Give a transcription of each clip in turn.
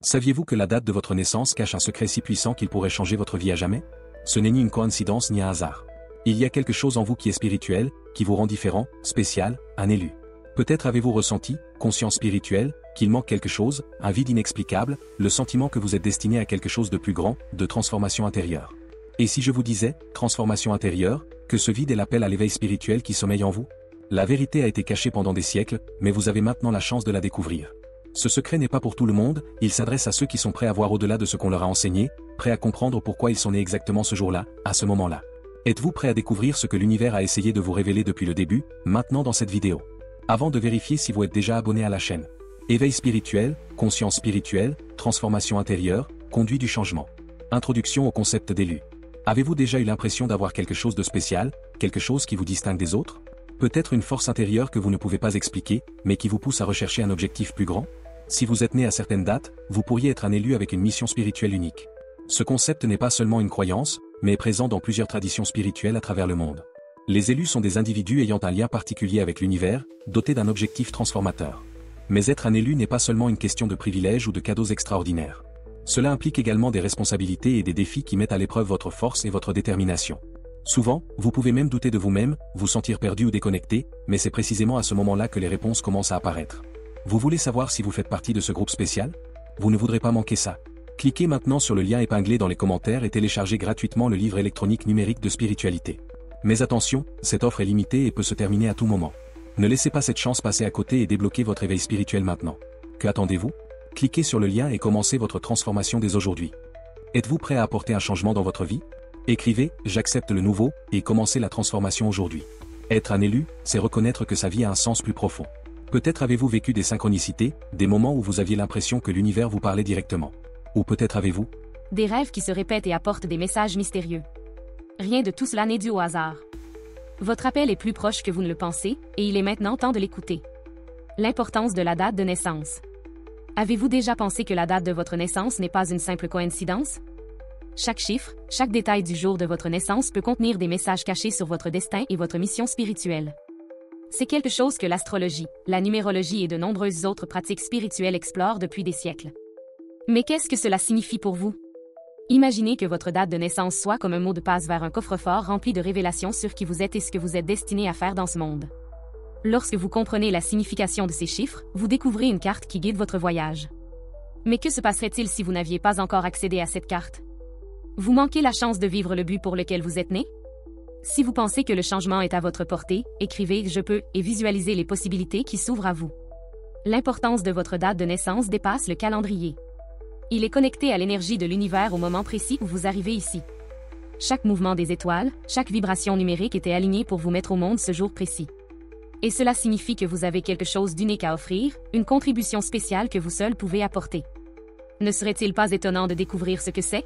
Saviez-vous que la date de votre naissance cache un secret si puissant qu'il pourrait changer votre vie à jamais? Ce n'est ni une coïncidence ni un hasard. Il y a quelque chose en vous qui est spirituel, qui vous rend différent, spécial, un élu. Peut-être avez-vous ressenti, conscience spirituelle, qu'il manque quelque chose, un vide inexplicable, le sentiment que vous êtes destiné à quelque chose de plus grand, de transformation intérieure. Et si je vous disais, transformation intérieure, que ce vide est l'appel à l'éveil spirituel qui sommeille en vous? La vérité a été cachée pendant des siècles, mais vous avez maintenant la chance de la découvrir. Ce secret n'est pas pour tout le monde, il s'adresse à ceux qui sont prêts à voir au-delà de ce qu'on leur a enseigné, prêts à comprendre pourquoi ils sont nés exactement ce jour-là, à ce moment-là. Êtes-vous prêt à découvrir ce que l'univers a essayé de vous révéler depuis le début, maintenant dans cette vidéo? Avant de vérifier si vous êtes déjà abonné à la chaîne. Éveil spirituel, conscience spirituelle, transformation intérieure, conduit du changement. Introduction au concept d'élu. Avez-vous déjà eu l'impression d'avoir quelque chose de spécial, quelque chose qui vous distingue des autres? Peut-être une force intérieure que vous ne pouvez pas expliquer, mais qui vous pousse à rechercher un objectif plus grand? Si vous êtes né à certaines dates, vous pourriez être un élu avec une mission spirituelle unique. Ce concept n'est pas seulement une croyance, mais est présent dans plusieurs traditions spirituelles à travers le monde. Les élus sont des individus ayant un lien particulier avec l'univers, dotés d'un objectif transformateur. Mais être un élu n'est pas seulement une question de privilèges ou de cadeaux extraordinaires. Cela implique également des responsabilités et des défis qui mettent à l'épreuve votre force et votre détermination. Souvent, vous pouvez même douter de vous-même, vous sentir perdu ou déconnecté, mais c'est précisément à ce moment-là que les réponses commencent à apparaître. Vous voulez savoir si vous faites partie de ce groupe spécial? Vous ne voudrez pas manquer ça. Cliquez maintenant sur le lien épinglé dans les commentaires et téléchargez gratuitement le livre électronique numérique de spiritualité. Mais attention, cette offre est limitée et peut se terminer à tout moment. Ne laissez pas cette chance passer à côté et débloquez votre éveil spirituel maintenant. Que attendez-vous? Cliquez sur le lien et commencez votre transformation dès aujourd'hui. Êtes-vous prêt à apporter un changement dans votre vie? Écrivez « J'accepte le nouveau » et commencez la transformation aujourd'hui. Être un élu, c'est reconnaître que sa vie a un sens plus profond. Peut-être avez-vous vécu des synchronicités, des moments où vous aviez l'impression que l'univers vous parlait directement. Ou peut-être avez-vous des rêves qui se répètent et apportent des messages mystérieux. Rien de tout cela n'est dû au hasard. Votre appel est plus proche que vous ne le pensez, et il est maintenant temps de l'écouter. L'importance de la date de naissance. Avez-vous déjà pensé que la date de votre naissance n'est pas une simple coïncidence? Chaque chiffre, chaque détail du jour de votre naissance peut contenir des messages cachés sur votre destin et votre mission spirituelle. C'est quelque chose que l'astrologie, la numérologie et de nombreuses autres pratiques spirituelles explorent depuis des siècles. Mais qu'est-ce que cela signifie pour vous? Imaginez que votre date de naissance soit comme un mot de passe vers un coffre-fort rempli de révélations sur qui vous êtes et ce que vous êtes destiné à faire dans ce monde. Lorsque vous comprenez la signification de ces chiffres, vous découvrez une carte qui guide votre voyage. Mais que se passerait-il si vous n'aviez pas encore accédé à cette carte? Vous manquez la chance de vivre le but pour lequel vous êtes né? Si vous pensez que le changement est à votre portée, écrivez « Je peux » et visualisez les possibilités qui s'ouvrent à vous. L'importance de votre date de naissance dépasse le calendrier. Il est connecté à l'énergie de l'univers au moment précis où vous arrivez ici. Chaque mouvement des étoiles, chaque vibration numérique était alignée pour vous mettre au monde ce jour précis. Et cela signifie que vous avez quelque chose d'unique à offrir, une contribution spéciale que vous seul pouvez apporter. Ne serait-il pas étonnant de découvrir ce que c'est?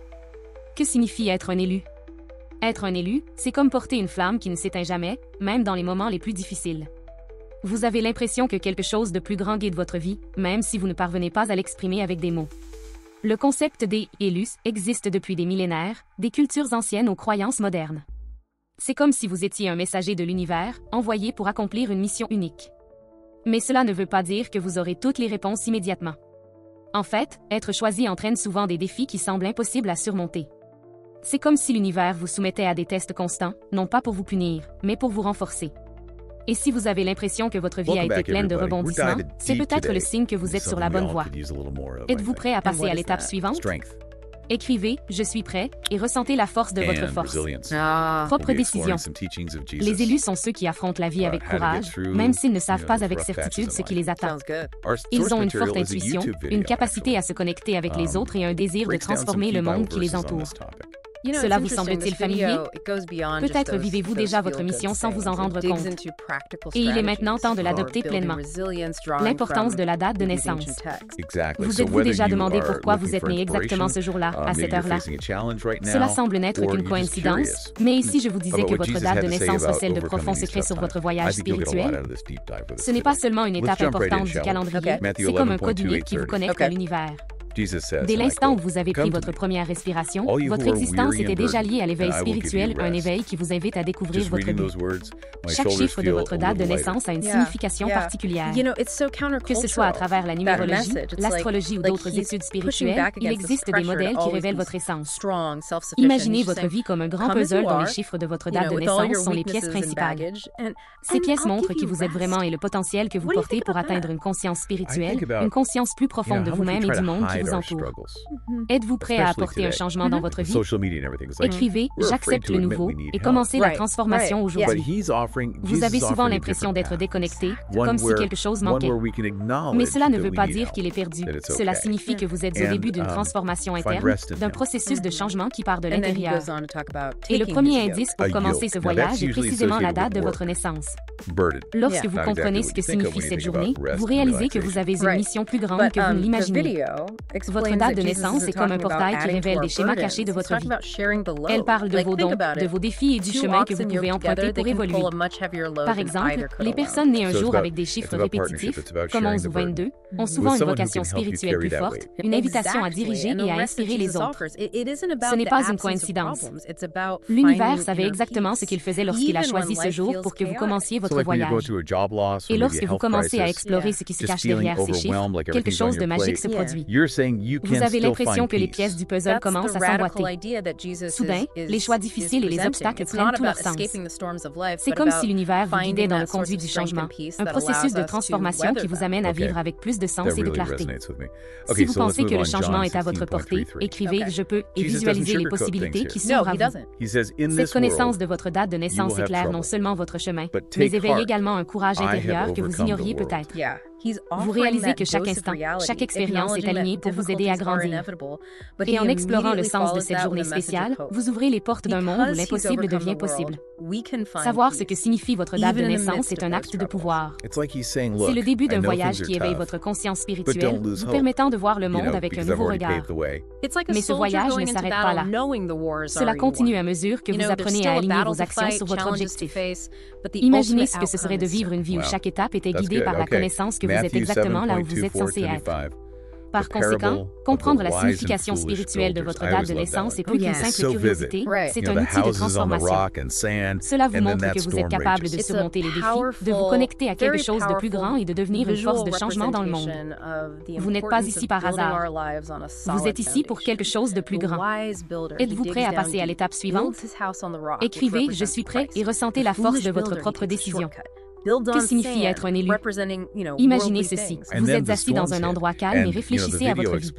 Que signifie être un élu? Être un élu, c'est comme porter une flamme qui ne s'éteint jamais, même dans les moments les plus difficiles. Vous avez l'impression que quelque chose de plus grand guide votre vie, même si vous ne parvenez pas à l'exprimer avec des mots. Le concept des « élus » existe depuis des millénaires, des cultures anciennes aux croyances modernes. C'est comme si vous étiez un messager de l'univers, envoyé pour accomplir une mission unique. Mais cela ne veut pas dire que vous aurez toutes les réponses immédiatement. En fait, être choisi entraîne souvent des défis qui semblent impossibles à surmonter. C'est comme si l'univers vous soumettait à des tests constants, non pas pour vous punir, mais pour vous renforcer. Et si vous avez l'impression que votre vie a été pleine de rebondissements, c'est peut-être le signe que vous êtes sur la bonne voie. Êtes-vous prêt à passer à l'étape suivante? Écrivez « Je suis prêt » et ressentez la force de votre force. Propre décision. Les élus sont ceux qui affrontent la vie avec courage, même s'ils ne savent pas avec certitude ce qui les attend. Ils ont une forte intuition, une capacité à se connecter avec les autres et un désir de transformer le monde qui les entoure. Cela vous semble-t-il familier? Peut-être vivez-vous déjà votre mission sans vous en rendre compte. Et il est maintenant temps de l'adopter pleinement. L'importance de la date de naissance. Vous êtes-vous déjà demandé pourquoi vous êtes né exactement ce jour-là, à cette heure-là? Cela semble n'être qu'une coïncidence, mais ici je vous disais que votre date de naissance recèle de profonds secrets sur votre voyage spirituel. Ce n'est pas seulement une étape importante du calendrier, c'est comme un code unique qui vous connecte à l'univers. Dès l'instant où vous avez pris votre première respiration, votre existence était déjà liée à l'éveil spirituel, un éveil qui vous invite à découvrir votre but. Chaque chiffre de votre date de naissance a une signification particulière. Que ce soit à travers la numérologie, l'astrologie ou d'autres études spirituelles, il existe des modèles qui révèlent votre essence. Imaginez votre vie comme un grand puzzle dont les chiffres de votre date de naissance sont les pièces principales. Ces pièces montrent qui vous êtes vraiment et le potentiel que vous portez pour atteindre une conscience spirituelle, une conscience plus profonde de vous-même et du monde qui vous entoure. Êtes-vous prêt à apporter un changement dans votre vie? Écrivez « J'accepte le nouveau » et commencez la transformation aujourd'hui. Vous avez souvent l'impression d'être déconnecté, comme si quelque chose manquait. Mais cela ne veut pas dire qu'il est perdu. Cela signifie que vous êtes au début d'une transformation interne, d'un processus de changement qui part de l'intérieur. Et le premier indice pour commencer ce voyage est précisément la date de votre naissance. Lorsque vous comprenez ce que signifie cette journée, vous réalisez que vous avez une mission plus grande que vous ne l'imaginez. Votre date de naissance est comme un portail qui révèle des schémas cachés de votre vie. Elle parle de vos dons, de vos défis et du chemin que vous pouvez emprunter pour évoluer. Par exemple, les personnes nées un jour avec des chiffres répétitifs, comme 11 ou 22, ont souvent une vocation spirituelle plus forte, une invitation à diriger et à inspirer les autres. Ce n'est pas une coïncidence. L'univers savait exactement ce qu'il faisait lorsqu'il a choisi ce jour pour que vous commenciez votre voyage. Et lorsque vous commencez à explorer ce qui se cache derrière ces chiffres, quelque chose de magique se produit. Vous avez l'impression que les pièces du puzzle commencent à s'emboîter. Soudain, les choix difficiles et les obstacles prennent tout leur sens. C'est comme si l'univers vous guidait dans le conduit du changement, un processus de transformation qui vous amène à vivre avec plus de sens et de clarté. Si vous pensez que le changement est à votre portée, écrivez « Je peux » et visualisez les possibilités qui s'ouvrent à vous. Cette connaissance de votre date de naissance éclaire non seulement votre chemin, mais éveille également un courage intérieur que vous ignoriez peut-être. Vous réalisez que chaque instant, chaque expérience est alignée pour vous aider à grandir. Et en explorant le sens de cette journée spéciale, vous ouvrez les portes d'un monde où l'impossible devient possible. Savoir ce que signifie votre date de naissance est un acte de pouvoir. C'est le début d'un voyage qui éveille votre conscience spirituelle, vous permettant de voir le monde avec un nouveau regard. Mais ce voyage ne s'arrête pas là. Cela continue à mesure que vous apprenez à aligner vos actions sur votre objectif. Imaginez ce que ce serait de vivre une vie où chaque étape était guidée par la connaissance que vous êtes exactement là où vous êtes censé être. Par conséquent, comprendre la signification spirituelle de votre date de naissance est plus qu'une simple curiosité, c'est un outil de transformation. Cela vous montre que vous êtes capable de surmonter les défis, de vous connecter à quelque chose de plus grand et de devenir une force de changement dans le monde. Vous n'êtes pas ici par hasard. Vous êtes ici pour quelque chose de plus grand. Êtes-vous prêt à passer à l'étape suivante? Écrivez « Je suis prêt » et ressentez la force de votre propre décision. Que signifie être un élu? Imaginez ceci. Vous êtes assis dans un endroit calme et réfléchissez à votre vie.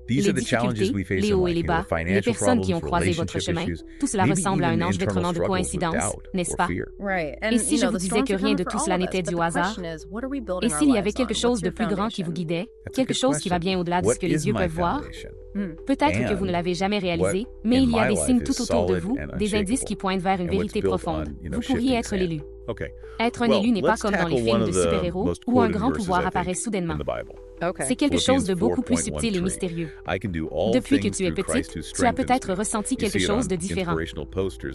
Les difficultés, les hauts et les bas, les personnes qui ont croisé votre chemin, tout cela ressemble à un enregistrement de coïncidence, n'est-ce pas? Et si je vous disais que rien de tout cela n'était dû au hasard? Et s'il y avait quelque chose de plus grand qui vous guidait, quelque chose qui va bien au-delà de ce que les yeux peuvent voir? Peut-être que vous ne l'avez jamais réalisé, mais il y a des signes tout autour de vous, des indices qui pointent vers une vérité profonde. Vous pourriez être l'élu. Être un élu n'est pas comme dans les films de super-héros, où un grand pouvoir apparaît soudainement. C'est quelque chose de beaucoup plus subtil et mystérieux. Depuis que tu es petite, tu as peut-être ressenti quelque chose de différent.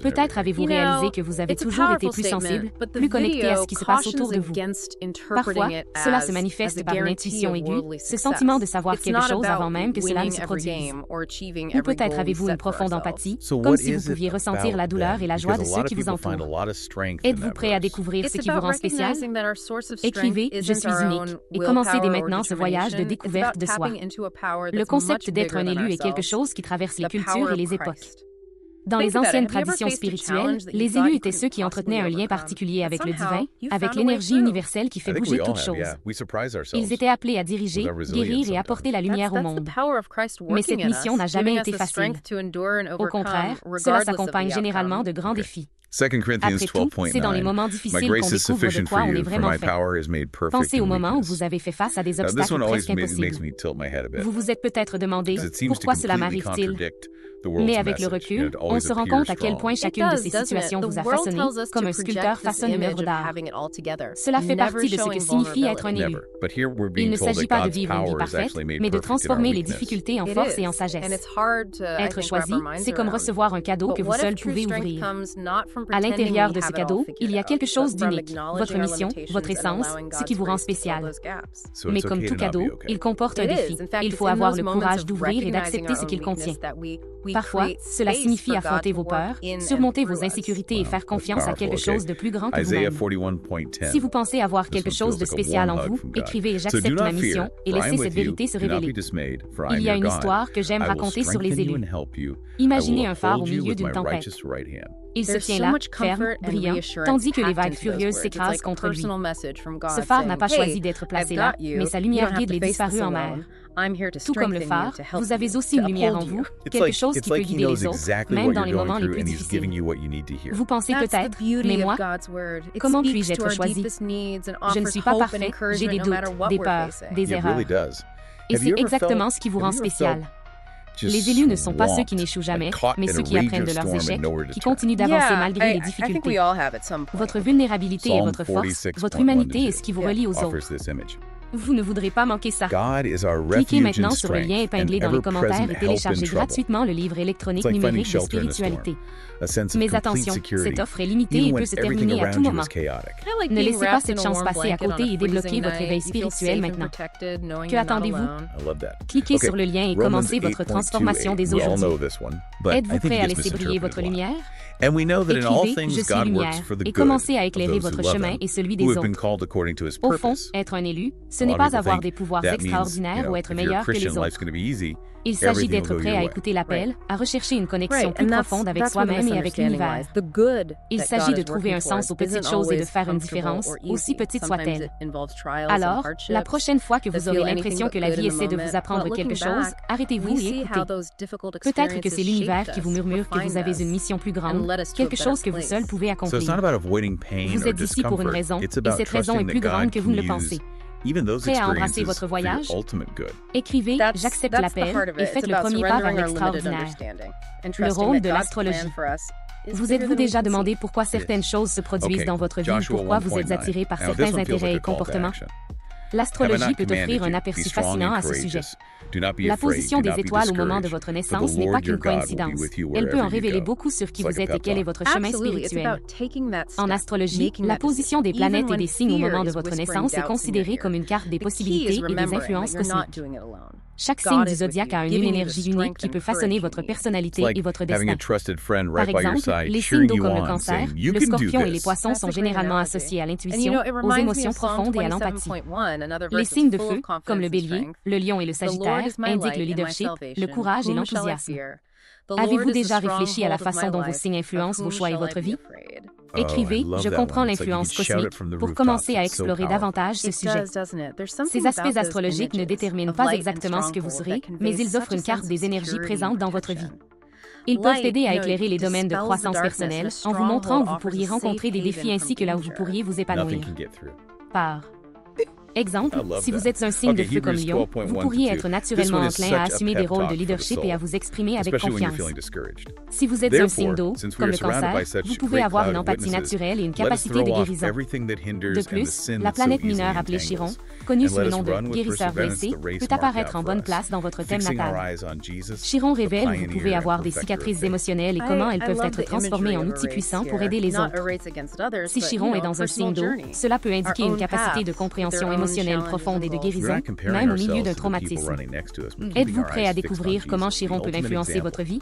Peut-être avez-vous réalisé que vous avez toujours été plus sensible, plus connecté à ce qui se passe autour de vous. Parfois, cela se manifeste par une intuition aiguë, ce sentiment de savoir quelque chose avant même que cela ne se produise. Ou peut-être avez-vous une profonde empathie, comme si vous pouviez ressentir la douleur et la joie de ceux qui vous entourent. Êtes-vous prêt à découvrir ce qui vous rend spécial? Écrivez « Je suis unique » et commencez dès maintenant ce voyage de découverte de soi. Le concept d'être un élu est quelque chose qui traverse les cultures et les époques. Dans les anciennes traditions spirituelles, les élus étaient ceux qui entretenaient un lien particulier avec le divin, avec l'énergie universelle qui fait bouger toute chose. Ils étaient appelés à diriger, guérir et apporter la lumière au monde. Mais cette mission n'a jamais été facile. Au contraire, cela s'accompagne généralement de grands défis. Après tout, c'est dans les moments difficiles qu'on découvre de quoi on est vraiment fait. Pensez au moment où vous avez fait face à des obstacles presque impossibles. Vous vous êtes peut-être demandé « Pourquoi cela m'arrive-t-il » Mais avec le recul, on se rend compte à quel point chacune de ces situations vous a façonné, comme un sculpteur façonne une œuvre d'art. Cela fait partie de ce que signifie être un élu. Il ne s'agit pas de vivre une vie parfaite, mais de transformer les difficultés en force et en sagesse. Être choisi, c'est comme recevoir un cadeau que vous seul pouvez ouvrir. À l'intérieur de ce cadeau, il y a quelque chose d'unique, votre mission, votre essence, ce qui vous rend spécial. Mais comme tout cadeau, il comporte un défi. Il faut avoir le courage d'ouvrir et d'accepter ce qu'il contient. Parfois, cela signifie affronter vos peurs, surmonter vos insécurités et faire confiance à quelque chose de plus grand que vous-même. Si vous pensez avoir quelque chose de spécial en vous, écrivez « J'accepte ma mission » et laissez cette vérité se révéler. Il y a une histoire que j'aime raconter sur les élus. Imaginez un phare au milieu d'une tempête. Il se tient là, ferme, brillant, tandis que les vagues furieuses s'écrasent contre lui. Ce phare n'a pas choisi d'être placé là, mais sa lumière guide les disparus en mer. Tout comme le phare, vous avez aussi une lumière en vous, quelque chose qui peut guider les autres, même dans les moments les plus difficiles. Vous pensez peut-être, mais moi, comment puis-je être choisi? Je ne suis pas parfait, j'ai des doutes, des peurs, des erreurs. Et c'est exactement ce qui vous rend spécial. Les élus ne sont pas ceux qui n'échouent jamais, mais ceux qui apprennent de leurs échecs, qui continuent d'avancer malgré les difficultés. Votre vulnérabilité est votre force, votre humanité est ce qui vous relie aux autres. Vous ne voudrez pas manquer ça. Cliquez maintenant sur le lien épinglé dans les commentaires et téléchargez gratuitement le livre électronique numérique de spiritualité. Mais attention, cette offre est limitée et peut se terminer à tout moment. Ne laissez pas cette chance passer à côté et débloquez votre réveil spirituel maintenant. Que attendez-vous? Cliquez sur le lien et commencez votre transformation dès aujourd'hui. Êtes-vous prêt à laisser briller votre lumière? Écrivez « Je suis lumière » et commencez à éclairer votre chemin et celui des autres. Au fond, être un élu, ce n'est pas avoir des pouvoirs extraordinaires ou être meilleur que les autres. Il s'agit d'être prêt à écouter l'appel, à rechercher une connexion plus profonde avec soi-même et avec l'univers. Il s'agit de trouver un sens aux petites choses et de faire une différence, aussi petite soit-elle. Alors, la prochaine fois que vous aurez l'impression que la vie essaie de vous apprendre quelque chose, arrêtez-vous et écoutez. Peut-être que c'est l'univers qui vous murmure que vous avez une mission plus grande, quelque chose que vous seul pouvez accomplir. Vous êtes ici pour une raison, et cette raison est plus grande que vous ne le pensez. Prêt à embrasser votre voyage? Écrivez « J'accepte l'appel » et faites le premier pas vers l'extraordinaire. Le rôle de l'astrologie. Vous êtes-vous déjà demandé pourquoi certaines choses se produisent dans votre vie ou pourquoi vous êtes attiré par certains intérêts et comportements? L'astrologie peut offrir un aperçu fascinant à ce sujet. La position des étoiles au moment de votre naissance n'est pas qu'une coïncidence. Elle peut en révéler beaucoup sur qui vous êtes et quel est votre chemin spirituel. En astrologie, la position des planètes et des signes au moment de votre naissance est considérée comme une carte des possibilités et des influences cosmiques. Chaque signe du zodiaque a une énergie unique qui peut façonner votre personnalité et votre destin. Par exemple, les signes d'eau comme le Cancer, le Scorpion et les Poissons sont généralement associés à l'intuition, aux émotions profondes et à l'empathie. Les signes de feu, comme le Bélier, le Lion et le Sagittaire, indiquent le leadership, le courage et l'enthousiasme. Avez-vous déjà réfléchi à la façon dont vos signes influencent vos choix et votre vie? Écrivez « Je comprends l'influence cosmique » pour commencer à explorer davantage ce sujet. Ces aspects astrologiques ne déterminent pas exactement ce que vous serez, mais ils offrent une carte des énergies présentes dans votre vie. Ils peuvent aider à éclairer les domaines de croissance personnelle en vous montrant où vous pourriez rencontrer des défis ainsi que là où vous pourriez vous épanouir. Par exemple, si vous êtes un signe de feu comme Lion, vous pourriez être naturellement enclin à assumer des rôles de leadership et à vous exprimer avec confiance. Si vous êtes un signe d'eau, comme le Cancer, vous pouvez avoir une empathie naturelle et une capacité de guérison. De plus, la planète mineure appelée Chiron, connue sous le nom de guérisseur blessé, peut apparaître en bonne place dans votre thème natal. Chiron révèle où vous pouvez avoir des cicatrices émotionnelles et comment elles peuvent être transformées en outils puissants pour aider les autres. Si Chiron est dans un signe d'eau, cela peut indiquer une capacité de compréhension émotionnelle profonde et de guérison, même au milieu d'un traumatisme. Êtes-vous prêt à découvrir comment Chiron peut influencer votre vie?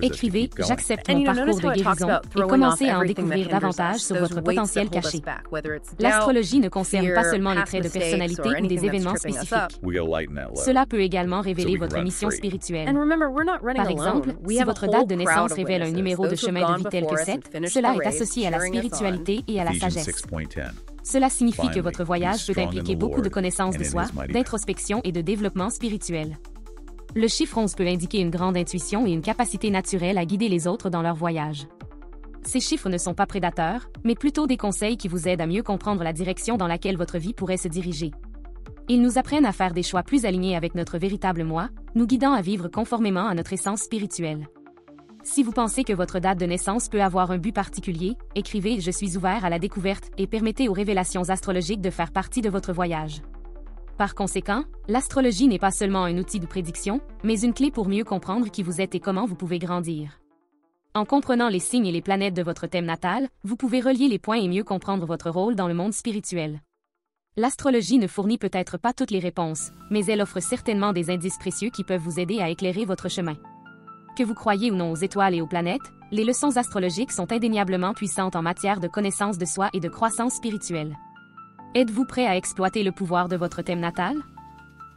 Écrivez « J'accepte mon parcours de guérison » et commencez à en découvrir davantage sur votre potentiel caché. L'astrologie ne concerne pas seulement les traits de personnalité ou des événements spécifiques. Cela peut également révéler votre mission spirituelle. Par exemple, si votre date de naissance révèle un numéro de chemin de vie tel que 7, cela est associé à la spiritualité et à la sagesse. Cela signifie que votre voyage peut impliquer beaucoup de connaissances de soi, d'introspection et de développement spirituel. Le chiffre 11 peut indiquer une grande intuition et une capacité naturelle à guider les autres dans leur voyage. Ces chiffres ne sont pas prédateurs, mais plutôt des conseils qui vous aident à mieux comprendre la direction dans laquelle votre vie pourrait se diriger. Ils nous apprennent à faire des choix plus alignés avec notre véritable moi, nous guidant à vivre conformément à notre essence spirituelle. Si vous pensez que votre date de naissance peut avoir un but particulier, écrivez « Je suis ouvert à la découverte » et permettez aux révélations astrologiques de faire partie de votre voyage. Par conséquent, l'astrologie n'est pas seulement un outil de prédiction, mais une clé pour mieux comprendre qui vous êtes et comment vous pouvez grandir. En comprenant les signes et les planètes de votre thème natal, vous pouvez relier les points et mieux comprendre votre rôle dans le monde spirituel. L'astrologie ne fournit peut-être pas toutes les réponses, mais elle offre certainement des indices précieux qui peuvent vous aider à éclairer votre chemin. Que vous croyez ou non aux étoiles et aux planètes, les leçons astrologiques sont indéniablement puissantes en matière de connaissance de soi et de croissance spirituelle. Êtes-vous prêt à exploiter le pouvoir de votre thème natal?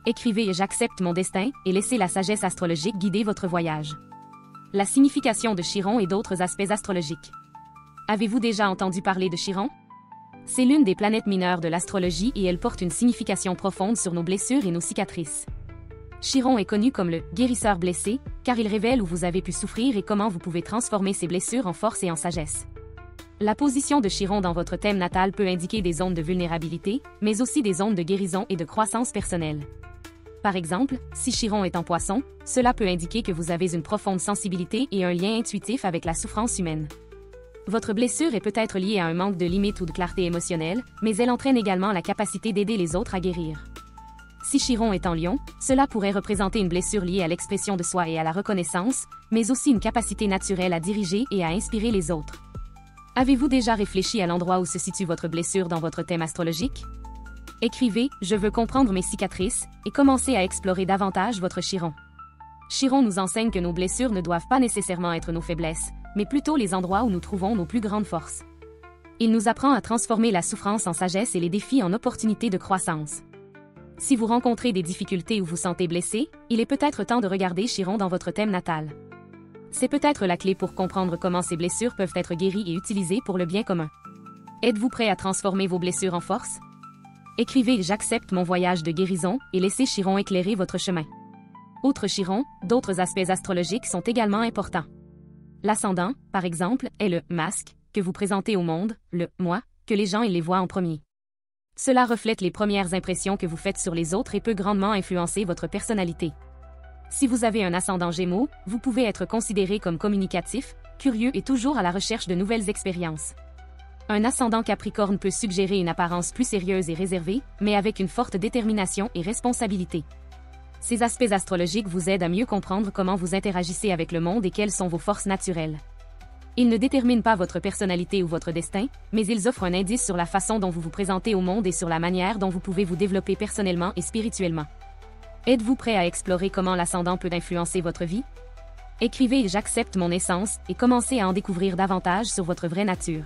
Écrivez « J'accepte mon destin » et laissez la sagesse astrologique guider votre voyage. La signification de Chiron et d'autres aspects astrologiques. Avez-vous déjà entendu parler de Chiron? C'est l'une des planètes mineures de l'astrologie et elle porte une signification profonde sur nos blessures et nos cicatrices. Chiron est connu comme le « guérisseur blessé » car il révèle où vous avez pu souffrir et comment vous pouvez transformer ces blessures en force et en sagesse. La position de Chiron dans votre thème natal peut indiquer des zones de vulnérabilité, mais aussi des zones de guérison et de croissance personnelle. Par exemple, si Chiron est en Poisson, cela peut indiquer que vous avez une profonde sensibilité et un lien intuitif avec la souffrance humaine. Votre blessure est peut-être liée à un manque de limite ou de clarté émotionnelle, mais elle entraîne également la capacité d'aider les autres à guérir. Si Chiron est en Lion, cela pourrait représenter une blessure liée à l'expression de soi et à la reconnaissance, mais aussi une capacité naturelle à diriger et à inspirer les autres. Avez-vous déjà réfléchi à l'endroit où se situe votre blessure dans votre thème astrologique? Écrivez « Je veux comprendre mes cicatrices » et commencez à explorer davantage votre Chiron. Chiron nous enseigne que nos blessures ne doivent pas nécessairement être nos faiblesses, mais plutôt les endroits où nous trouvons nos plus grandes forces. Il nous apprend à transformer la souffrance en sagesse et les défis en opportunités de croissance. Si vous rencontrez des difficultés ou vous sentez blessé, il est peut-être temps de regarder Chiron dans votre thème natal. C'est peut-être la clé pour comprendre comment ces blessures peuvent être guéries et utilisées pour le bien commun. Êtes-vous prêt à transformer vos blessures en force? Écrivez « J'accepte mon voyage de guérison » et laissez Chiron éclairer votre chemin. Outre Chiron, d'autres aspects astrologiques sont également importants. L'ascendant, par exemple, est le « masque » que vous présentez au monde, le « moi » que les gens les voient en premier. Cela reflète les premières impressions que vous faites sur les autres et peut grandement influencer votre personnalité. Si vous avez un ascendant Gémeaux, vous pouvez être considéré comme communicatif, curieux et toujours à la recherche de nouvelles expériences. Un ascendant Capricorne peut suggérer une apparence plus sérieuse et réservée, mais avec une forte détermination et responsabilité. Ces aspects astrologiques vous aident à mieux comprendre comment vous interagissez avec le monde et quelles sont vos forces naturelles. Ils ne déterminent pas votre personnalité ou votre destin, mais ils offrent un indice sur la façon dont vous vous présentez au monde et sur la manière dont vous pouvez vous développer personnellement et spirituellement. Êtes-vous prêt à explorer comment l'ascendant peut influencer votre vie? Écrivez « J'accepte mon essence » et commencez à en découvrir davantage sur votre vraie nature.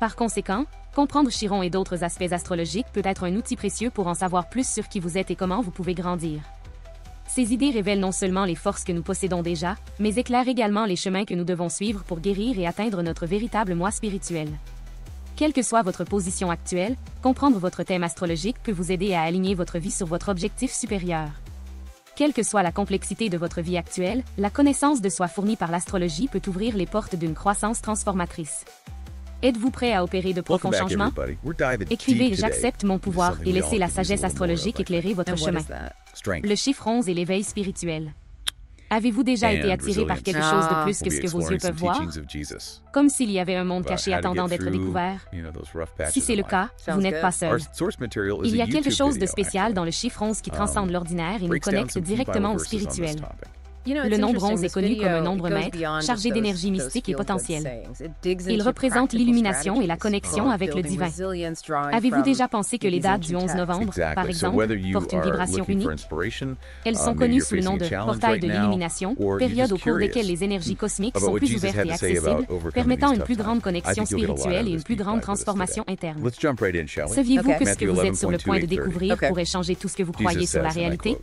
Par conséquent, comprendre Chiron et d'autres aspects astrologiques peut être un outil précieux pour en savoir plus sur qui vous êtes et comment vous pouvez grandir. Ces idées révèlent non seulement les forces que nous possédons déjà, mais éclairent également les chemins que nous devons suivre pour guérir et atteindre notre véritable moi spirituel. Quelle que soit votre position actuelle, comprendre votre thème astrologique peut vous aider à aligner votre vie sur votre objectif supérieur. Quelle que soit la complexité de votre vie actuelle, la connaissance de soi fournie par l'astrologie peut ouvrir les portes d'une croissance transformatrice. Êtes-vous prêt à opérer de profonds changements? Écrivez « J'accepte mon pouvoir » et laissez la sagesse astrologique éclairer votre chemin. Le chiffre 11 est l'éveil spirituel. Avez-vous déjà été attiré par quelque chose de plus que ce que vos yeux peuvent voir? Comme s'il y avait un monde caché attendant d'être découvert? Si c'est le cas, vous n'êtes pas seul. Il y a quelque chose de spécial dans le chiffre 11 qui transcende l'ordinaire et nous connecte directement au spirituel. Le nombre 11 est connu comme un nombre maître, chargé d'énergie mystique et potentielle. Il représente l'illumination et la connexion avec le divin. Avez-vous déjà pensé que les dates du 11 novembre, par exemple, portent une vibration unique? Elles sont connues sous le nom de portail de l'illumination, période au cours desquelles les énergies cosmiques sont plus ouvertes et accessibles, permettant une plus grande connexion spirituelle et une plus grande transformation interne. Saviez-vous que ce que vous êtes sur le point de découvrir pourrait changer tout ce que vous croyez sur la réalité?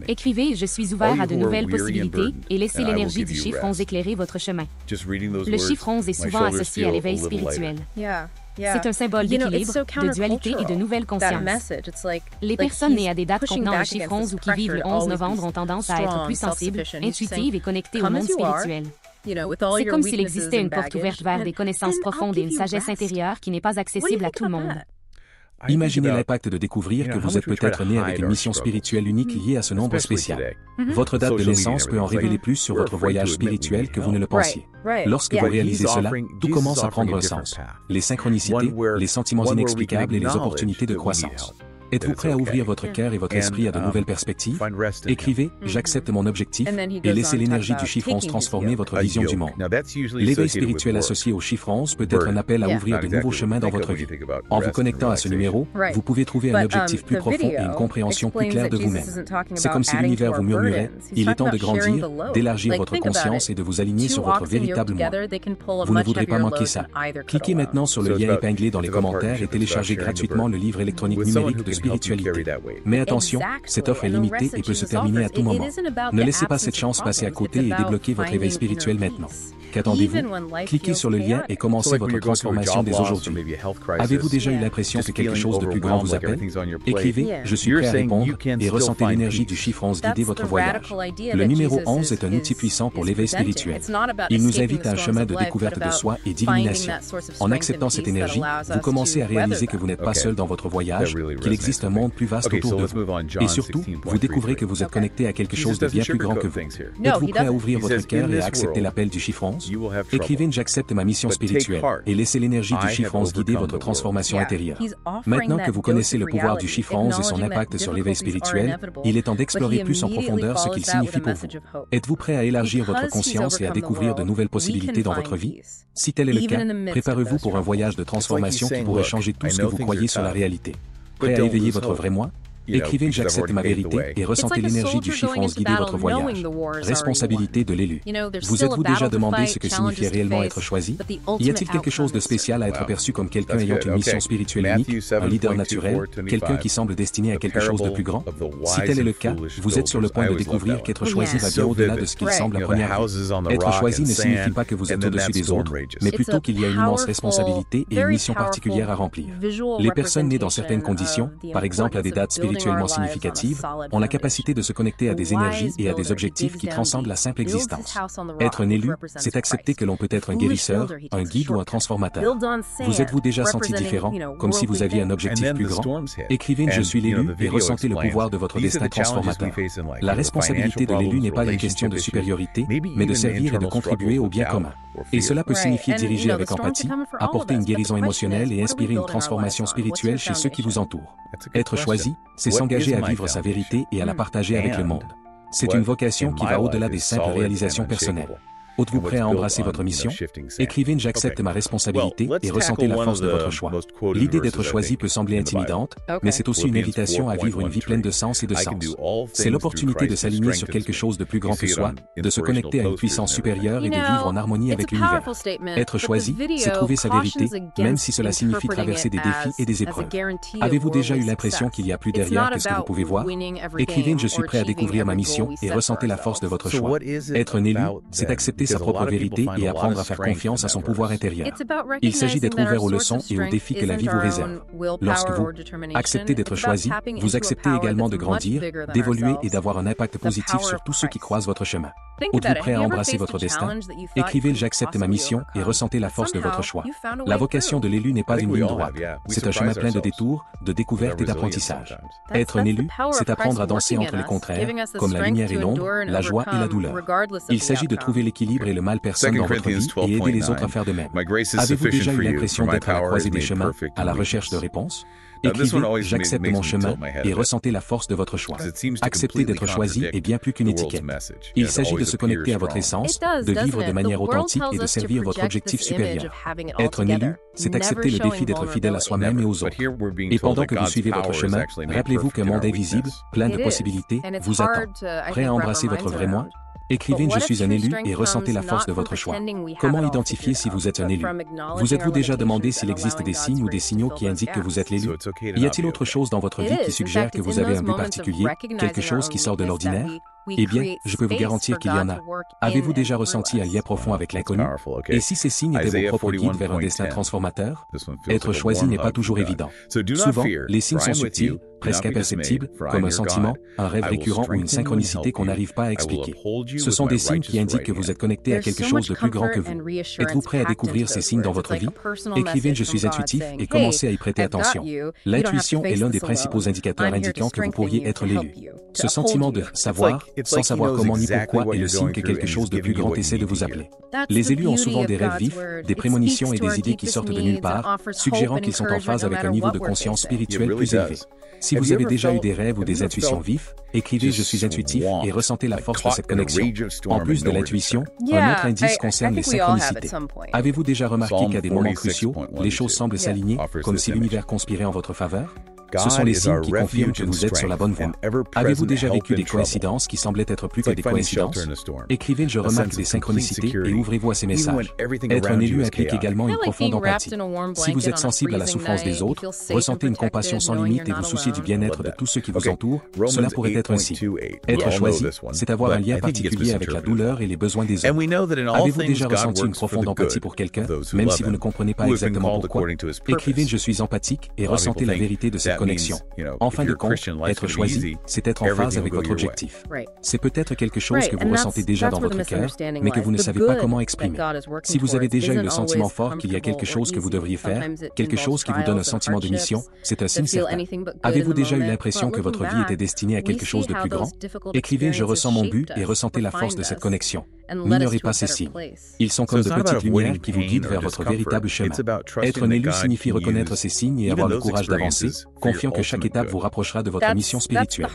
Écrivez « Je suis ouvert à de nouvelles possibilités » et laissez l'énergie du chiffre 11 éclairer votre chemin. Le chiffre 11 est souvent associé à l'éveil spirituel. C'est un symbole d'équilibre, de dualité et de nouvelle conscience. Les personnes nées à des dates contenant le chiffre 11 ou qui vivent le 11 novembre ont tendance à être plus sensibles, intuitives et connectées au monde spirituel. C'est comme s'il existait une porte ouverte vers des connaissances profondes et une sagesse intérieure qui n'est pas accessible à tout le monde. Imaginez l'impact de découvrir que vous êtes peut-être né avec une mission spirituelle unique liée à ce nombre spécial. Votre date de naissance peut en révéler plus sur votre voyage spirituel que vous ne le pensiez. Lorsque vous réalisez cela, tout commence à prendre un sens. Les synchronicités, les sentiments inexplicables et les opportunités de croissance. Êtes-vous prêt à ouvrir votre cœur et votre esprit à de nouvelles perspectives? Écrivez « J'accepte mon objectif » et laissez l'énergie du chiffre 11 transformer votre vision du monde. L'éveil spirituel associé au chiffre 11 peut être un appel à ouvrir de nouveaux chemins dans votre vie. En vous connectant à ce numéro, vous pouvez trouver un objectif plus profond et une compréhension plus claire de vous-même. C'est comme si l'univers vous murmurait « Il est temps de grandir, d'élargir votre conscience et de vous aligner sur votre véritable moi. » Vous ne voudrez pas manquer ça. Cliquez maintenant sur le lien épinglé dans les commentaires et téléchargez gratuitement le livre électronique numérique de spiritualité. Mais attention, cette offre est limitée et peut se terminer à tout moment. Ne laissez pas cette chance passer à côté et débloquez votre éveil spirituel maintenant. Qu'attendez-vous? Cliquez sur le lien et commencez votre transformation dès aujourd'hui. Avez-vous déjà eu l'impression que quelque chose de plus grand vous appelle? Écrivez « Je suis prêt à répondre » et ressentez l'énergie du chiffre 11 guider votre voyage. Le numéro 11 est un outil puissant pour l'éveil spirituel. Il nous invite à un chemin de découverte de soi et d'illumination. En acceptant cette énergie, vous commencez à réaliser que vous n'êtes pas seul dans votre voyage, qu'il existe un monde plus vaste autour de vous. Et surtout, vous découvrez que vous êtes connecté à quelque chose de bien plus grand que vous. Êtes-vous prêt à ouvrir votre cœur et à accepter l'appel du chiffre 11? Écrivez « J'accepte ma mission spirituelle » et laissez l'énergie du chiffre 11 guider votre transformation intérieure. Maintenant que vous connaissez le pouvoir du chiffre 11 et son impact sur l'éveil spirituel, il est temps d'explorer plus en profondeur ce qu'il signifie pour vous. Êtes-vous prêt à élargir votre conscience et à découvrir de nouvelles possibilités dans votre vie? Si tel est le cas, préparez-vous pour un voyage de transformation qui pourrait changer tout ce que vous croyez sur la réalité. Prêt à éveiller votre vrai moi? Écrivez « J'accepte ma vérité » et ressentez l'énergie du chiffre 11 guider votre voyage. Responsabilité de l'élu. Vous êtes-vous déjà demandé ce que signifiait réellement être choisi? Y a-t-il quelque chose de spécial à être perçu comme quelqu'un ayant une mission spirituelle unique, un leader naturel, quelqu'un qui semble destiné à quelque chose de plus grand? Si tel est le cas, vous êtes sur le point de découvrir qu'être choisi va bien au-delà de ce qu'il semble à première vue. Être choisi ne signifie pas que vous êtes au-dessus des autres, mais plutôt qu'il y a une immense responsabilité et une mission particulière à remplir. Les personnes nées dans certaines conditions, par exemple à des dates spirituelles significatives, ont la capacité de se connecter à des énergies et à des objectifs qui transcendent la simple existence. Être un élu, c'est accepter que l'on peut être un guérisseur, un guide ou un transformateur. Vous êtes-vous déjà senti différent, comme si vous aviez un objectif plus grand? Écrivez « Je suis l'élu » et ressentez le pouvoir de votre destin transformateur. La responsabilité de l'élu n'est pas une question de supériorité, mais de servir et de contribuer au bien commun. Et cela peut signifier diriger avec empathie, apporter une guérison émotionnelle et inspirer une transformation spirituelle chez ceux qui vous entourent. Être choisi, c'est s'engager à vivre sa vérité et à la partager avec le monde. C'est une vocation qui va au-delà des simples réalisations personnelles. Êtes-vous prêt à embrasser votre mission? Écrivez « J'accepte ma responsabilité » et ressentez la force de votre choix. L'idée d'être choisi peut sembler intimidante, mais c'est aussi une invitation à vivre une vie pleine de sens et de sens. C'est l'opportunité de s'aligner sur quelque chose de plus grand que soi, de se connecter à une puissance supérieure et de vivre en harmonie avec l'univers. Être choisi, c'est trouver sa vérité, même si cela signifie traverser des défis et des épreuves. Avez-vous déjà eu l'impression qu'il y a plus derrière que ce que vous pouvez voir? Écrivez « Je suis prêt à découvrir ma mission » et ressentez la force de votre choix. Être un élu, c'est accepter sa propre vérité et apprendre à faire confiance à son pouvoir intérieur. Il s'agit d'être ouvert aux leçons et aux défis que la vie vous réserve. Lorsque vous acceptez d'être choisi, vous acceptez également de grandir, d'évoluer et d'avoir un impact positif sur tous ceux qui croisent votre chemin. Êtes-vous prêt à embrasser votre destin? Écrivez « J'accepte ma mission » et ressentez la force de votre choix. La vocation de l'élu n'est pas une ligne droite. C'est un chemin plein de détours, de découvertes et d'apprentissage. Être un élu, c'est apprendre à danser entre les contraires, comme la lumière et l'ombre, la joie et la douleur. Il s'agit de trouver l'équilibre et le mal personne dans votre vie et aider les autres à faire de même. Avez-vous déjà eu l'impression d'être à la croisée des chemins, à la recherche de réponses? Écrivez « J'accepte mon chemin » et ressentez la force de votre choix. Accepter d'être choisi est bien plus qu'une étiquette. Il s'agit de se connecter à votre essence, de vivre de manière authentique et de servir votre objectif supérieur. Être un élu, c'est accepter le défi d'être fidèle à soi-même et aux autres. Et pendant que vous suivez votre chemin, rappelez-vous qu'un monde invisible, plein de possibilités, vous attend. Prêt à embrasser votre vrai moi? Écrivez « Je suis un élu » et ressentez la force de votre choix. Comment identifier si vous êtes un élu? Vous êtes-vous déjà demandé s'il existe des signes ou des signaux qui indiquent que vous êtes l'élu? Y a-t-il autre chose dans votre vie qui suggère que vous avez un but particulier, quelque chose qui sort de l'ordinaire? Eh bien, je peux vous garantir qu'il y en a. Avez-vous déjà ressenti un lien profond avec l'inconnu? Et si ces signes étaient vos propres guides vers un destin transformateur? Être choisi n'est pas toujours évident. Souvent, les signes sont subtils, presque imperceptibles, comme un sentiment, un rêve récurrent ou une synchronicité qu'on n'arrive pas à expliquer. Ce sont des signes qui indiquent que vous êtes connecté à quelque chose de plus grand que vous. Êtes-vous prêt à découvrir ces signes dans votre vie? Écrivez « Je suis intuitif » et commencez à y prêter attention. L'intuition est l'un des principaux indicateurs indiquant que vous pourriez être l'élu. Ce sentiment de savoir, sans savoir comment ni pourquoi, est le signe que quelque chose de plus grand essaie de vous appeler. Les élus ont souvent des rêves vifs, des prémonitions et des idées qui sortent de nulle part, suggérant qu'ils sont en phase avec un niveau de conscience spirituelle plus élevé. Si vous avez déjà eu des rêves ou des intuitions vives, écrivez « Je suis intuitif » et ressentez la force de cette connexion. En plus de l'intuition, un autre indice concerne les synchronicités. Avez-vous déjà remarqué qu'à des moments cruciaux, les choses semblent s'aligner, comme si l'univers conspirait en votre faveur? Ce sont les signes qui confirment que vous êtes sur la bonne voie. Avez-vous déjà vécu des coïncidences qui semblaient être plus que des coïncidences? Écrivez « Je remarque des synchronicités » et ouvrez-vous à ces messages. Être un élu implique également une profonde empathie. Si vous êtes sensible à la souffrance des autres, ressentez une compassion sans limite et vous souciez du bien-être de tous ceux qui vous entourent, cela pourrait être un signe. Être choisi, c'est avoir un lien particulier avec la douleur et les besoins des autres. Avez-vous déjà ressenti une profonde empathie pour quelqu'un, même si vous ne comprenez pas exactement pourquoi? Écrivez « Je suis empathique » et ressentez la vérité de cette connexion. En fin de compte, être choisi, c'est être en phase avec votre objectif. C'est peut-être quelque chose que vous ressentez déjà dans votre cœur, mais que vous ne savez pas comment exprimer. Si vous avez déjà eu le sentiment fort qu'il y a quelque chose que vous devriez faire, quelque chose qui vous donne un sentiment de mission, c'est un signe certain. Avez-vous déjà eu l'impression que votre vie était destinée à quelque chose de plus grand? Écrivez « Je ressens mon but » et ressentez la force de cette connexion. N'ignorez pas ces signes. Ils sont comme de petites lumières qui vous guident vers votre véritable chemin. Être un élu signifie reconnaître ces signes et avoir le courage d'avancer, confiant que chaque étape vous rapprochera de votre mission spirituelle.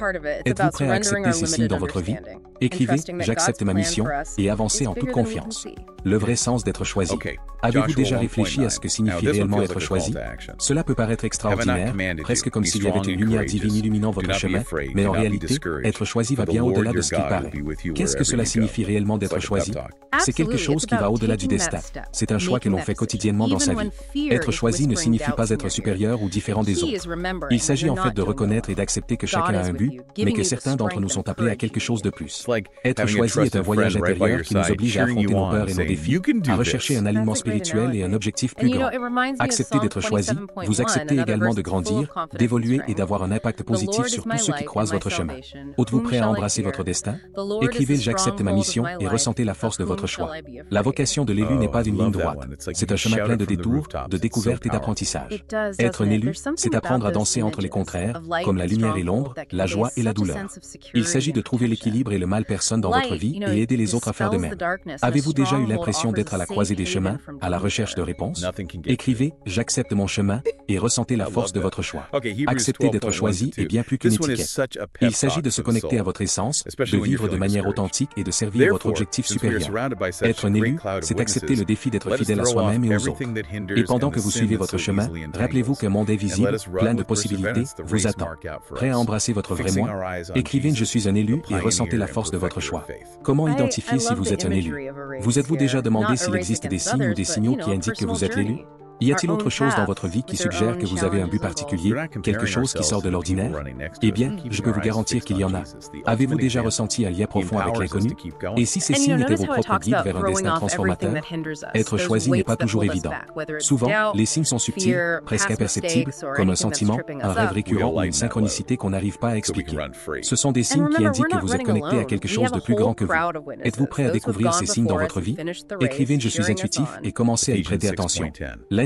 Êtes-vous prêt à accepter ces signes dans votre vie? Écrivez « J'accepte ma mission » et avancez en toute confiance. Le vrai sens d'être choisi. Avez-vous déjà réfléchi à ce que signifie réellement être choisi? Cela peut paraître extraordinaire, presque comme s'il y avait une lumière divine illuminant votre chemin, mais en réalité, être choisi va bien au-delà de ce qu'il paraît. Qu'est-ce que cela signifie réellement d'être choisi? C'est quelque chose qui va au-delà du destin. C'est un choix que l'on fait quotidiennement dans sa vie. Être choisi ne signifie pas être supérieur ou différent des autres. Il s'agit en fait de reconnaître et d'accepter que chacun a un but, mais que certains d'entre nous sont appelés à quelque chose de plus. Être choisi est un voyage intérieur qui nous oblige à affronter nos peurs et nos défis, à rechercher un alignement spirituel et un objectif plus grand. Accepter d'être choisi, vous acceptez également de grandir, d'évoluer et d'avoir un impact positif sur tous ceux qui croisent votre chemin. Êtes-vous prêt à embrasser votre destin? Écrivez « J'accepte ma mission » et ressentez la force de votre choix. La vocation de l'élu n'est pas une ligne droite. C'est un chemin plein de détours, de découvertes et d'apprentissage. Être un élu, c'est apprendre à danser entre les contraires, comme la lumière et l'ombre, la joie et la douleur. Il s'agit de trouver l'équilibre et le mal personne dans votre vie et aider les autres à faire de même. Avez-vous déjà eu l'impression d'être à la croisée des chemins, à la recherche de réponses? Écrivez « J'accepte mon chemin » et ressentez la force de votre choix. Accepter d'être choisi est bien plus qu'une étiquette. Il s'agit de se connecter à votre essence, de vivre de manière authentique et de servir votre objectif supérieur. Être un élu, c'est accepter le défi d'être fidèle à soi-même et aux autres. Et pendant que vous suivez votre chemin, rappelez-vous qu'un monde invisible, plein de possibilités, vous attend. Prêt à embrasser votre vrai moi? Écrivez « Je suis un élu » et ressentez la force de votre choix. Comment identifier si vous êtes un élu? Vous êtes-vous déjà demandé s'il existe des signes ou des signaux qui indiquent que vous êtes l'élu? Y a-t-il autre chose dans votre vie qui suggère que vous avez un but particulier, quelque chose qui sort de l'ordinaire? Eh bien, je peux vous garantir qu'il y en a. Avez-vous déjà ressenti un lien profond avec l'inconnu? Et si ces signes étaient vos propres guides vers un destin transformateur? Être choisi n'est pas toujours évident. Souvent, les signes sont subtils, presque imperceptibles, comme un sentiment, un rêve récurrent ou une synchronicité qu'on n'arrive pas à expliquer. Ce sont des signes qui indiquent que vous êtes connecté à quelque chose de plus grand que vous. Êtes-vous prêt à découvrir ces signes dans votre vie? Écrivez « Je suis intuitif » et commencez à y prêter attention.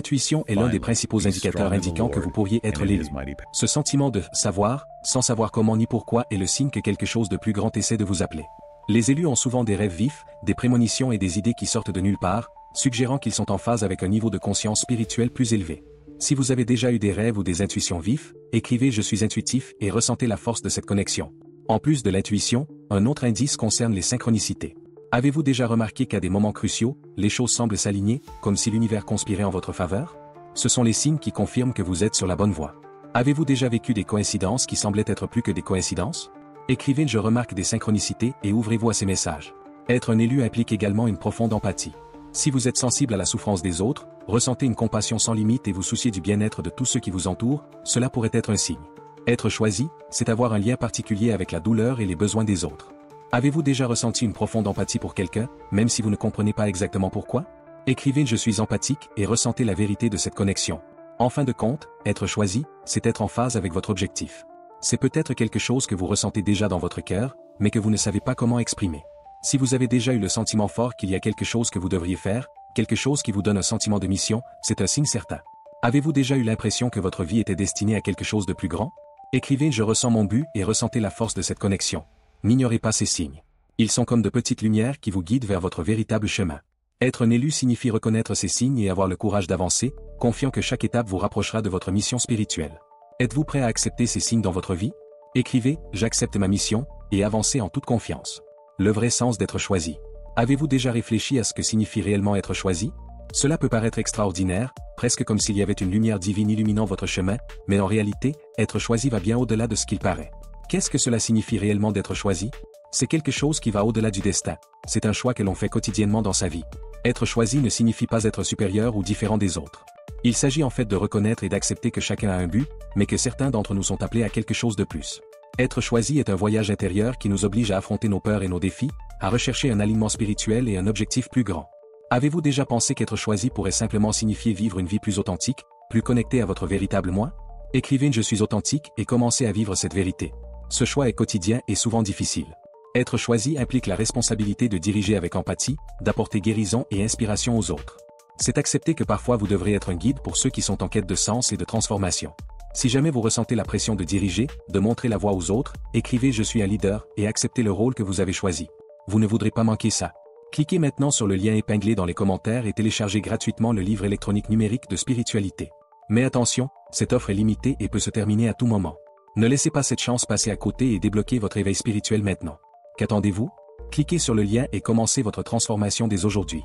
L'intuition est l'un des principaux indicateurs indiquant que vous pourriez être l'élu. Ce sentiment de savoir, sans savoir comment ni pourquoi, est le signe que quelque chose de plus grand essaie de vous appeler. Les élus ont souvent des rêves vifs, des prémonitions et des idées qui sortent de nulle part, suggérant qu'ils sont en phase avec un niveau de conscience spirituelle plus élevé. Si vous avez déjà eu des rêves ou des intuitions vives, écrivez « Je suis intuitif » et ressentez la force de cette connexion. En plus de l'intuition, un autre indice concerne les synchronicités. Avez-vous déjà remarqué qu'à des moments cruciaux, les choses semblent s'aligner, comme si l'univers conspirait en votre faveur? Ce sont les signes qui confirment que vous êtes sur la bonne voie. Avez-vous déjà vécu des coïncidences qui semblaient être plus que des coïncidences? Écrivez « Je remarque des synchronicités » et ouvrez-vous à ces messages. Être un élu implique également une profonde empathie. Si vous êtes sensible à la souffrance des autres, ressentez une compassion sans limite et vous souciez du bien-être de tous ceux qui vous entourent, cela pourrait être un signe. Être choisi, c'est avoir un lien particulier avec la douleur et les besoins des autres. Avez-vous déjà ressenti une profonde empathie pour quelqu'un, même si vous ne comprenez pas exactement pourquoi? Écrivez « Je suis empathique » et ressentez la vérité de cette connexion. En fin de compte, être choisi, c'est être en phase avec votre objectif. C'est peut-être quelque chose que vous ressentez déjà dans votre cœur, mais que vous ne savez pas comment exprimer. Si vous avez déjà eu le sentiment fort qu'il y a quelque chose que vous devriez faire, quelque chose qui vous donne un sentiment de mission, c'est un signe certain. Avez-vous déjà eu l'impression que votre vie était destinée à quelque chose de plus grand? Écrivez « Je ressens mon but » et ressentez la force de cette connexion. N'ignorez pas ces signes. Ils sont comme de petites lumières qui vous guident vers votre véritable chemin. Être un élu signifie reconnaître ces signes et avoir le courage d'avancer, confiant que chaque étape vous rapprochera de votre mission spirituelle. Êtes-vous prêt à accepter ces signes dans votre vie? Écrivez « J'accepte ma mission » et avancez en toute confiance. Le vrai sens d'être choisi. Avez-vous déjà réfléchi à ce que signifie réellement être choisi? Cela peut paraître extraordinaire, presque comme s'il y avait une lumière divine illuminant votre chemin, mais en réalité, être choisi va bien au-delà de ce qu'il paraît. Qu'est-ce que cela signifie réellement d'être choisi? C'est quelque chose qui va au-delà du destin. C'est un choix que l'on fait quotidiennement dans sa vie. Être choisi ne signifie pas être supérieur ou différent des autres. Il s'agit en fait de reconnaître et d'accepter que chacun a un but, mais que certains d'entre nous sont appelés à quelque chose de plus. Être choisi est un voyage intérieur qui nous oblige à affronter nos peurs et nos défis, à rechercher un alignement spirituel et un objectif plus grand. Avez-vous déjà pensé qu'être choisi pourrait simplement signifier vivre une vie plus authentique, plus connectée à votre véritable moi? Écrivez « Je suis authentique » et commencez à vivre cette vérité. Ce choix est quotidien et souvent difficile. Être choisi implique la responsabilité de diriger avec empathie, d'apporter guérison et inspiration aux autres. C'est accepter que parfois vous devrez être un guide pour ceux qui sont en quête de sens et de transformation. Si jamais vous ressentez la pression de diriger, de montrer la voie aux autres, écrivez « Je suis un leader » et acceptez le rôle que vous avez choisi. Vous ne voudrez pas manquer ça. Cliquez maintenant sur le lien épinglé dans les commentaires et téléchargez gratuitement le livre électronique numérique de spiritualité. Mais attention, cette offre est limitée et peut se terminer à tout moment. Ne laissez pas cette chance passer à côté et débloquez votre éveil spirituel maintenant. Qu'attendez-vous? Cliquez sur le lien et commencez votre transformation dès aujourd'hui.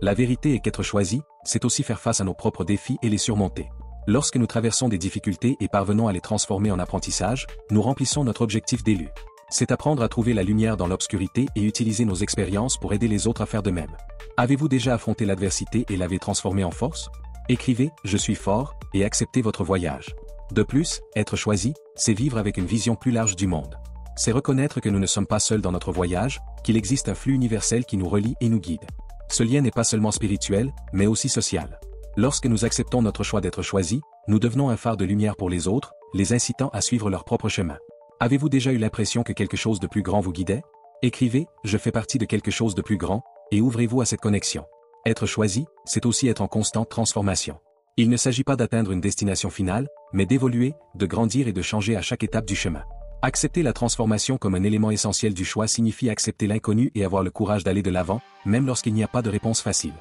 La vérité est qu'être choisi, c'est aussi faire face à nos propres défis et les surmonter. Lorsque nous traversons des difficultés et parvenons à les transformer en apprentissage, nous remplissons notre objectif d'élu. C'est apprendre à trouver la lumière dans l'obscurité et utiliser nos expériences pour aider les autres à faire de même. Avez-vous déjà affronté l'adversité et l'avez transformée en force? Écrivez « Je suis fort » et acceptez votre voyage. De plus, être choisi, c'est vivre avec une vision plus large du monde. C'est reconnaître que nous ne sommes pas seuls dans notre voyage, qu'il existe un flux universel qui nous relie et nous guide. Ce lien n'est pas seulement spirituel, mais aussi social. Lorsque nous acceptons notre choix d'être choisi, nous devenons un phare de lumière pour les autres, les incitant à suivre leur propre chemin. Avez-vous déjà eu l'impression que quelque chose de plus grand vous guidait? Écrivez « Je fais partie de quelque chose de plus grand » et ouvrez-vous à cette connexion. Être choisi, c'est aussi être en constante transformation. Il ne s'agit pas d'atteindre une destination finale, mais d'évoluer, de grandir et de changer à chaque étape du chemin. Accepter la transformation comme un élément essentiel du choix signifie accepter l'inconnu et avoir le courage d'aller de l'avant, même lorsqu'il n'y a pas de réponse facile.